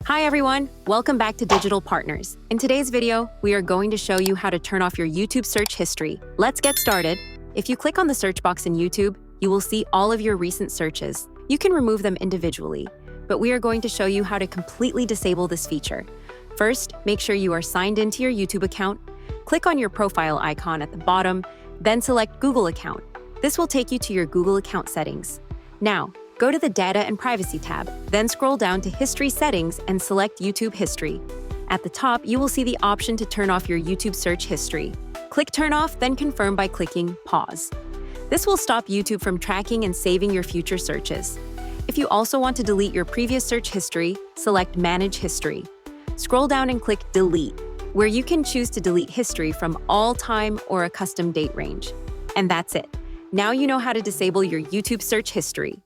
Hi everyone, welcome back to Digital Partners. In today's video, we are going to show you how to turn off your YouTube search history. Let's get started. If you click on the search box in YouTube, you will see all of your recent searches. You can remove them individually, but we are going to show you how to completely disable this feature. First, make sure you are signed into your YouTube account. Click on your profile icon at the bottom, then select Google account. This will take you to your Google account settings. Now, go to the Data and Privacy tab, then scroll down to History Settings and select YouTube History. At the top, you will see the option to turn off your YouTube search history. Click Turn Off, then confirm by clicking Pause. This will stop YouTube from tracking and saving your future searches. If you also want to delete your previous search history, select Manage History. Scroll down and click Delete, where you can choose to delete history from all time or a custom date range. And that's it. Now you know how to disable your YouTube search history.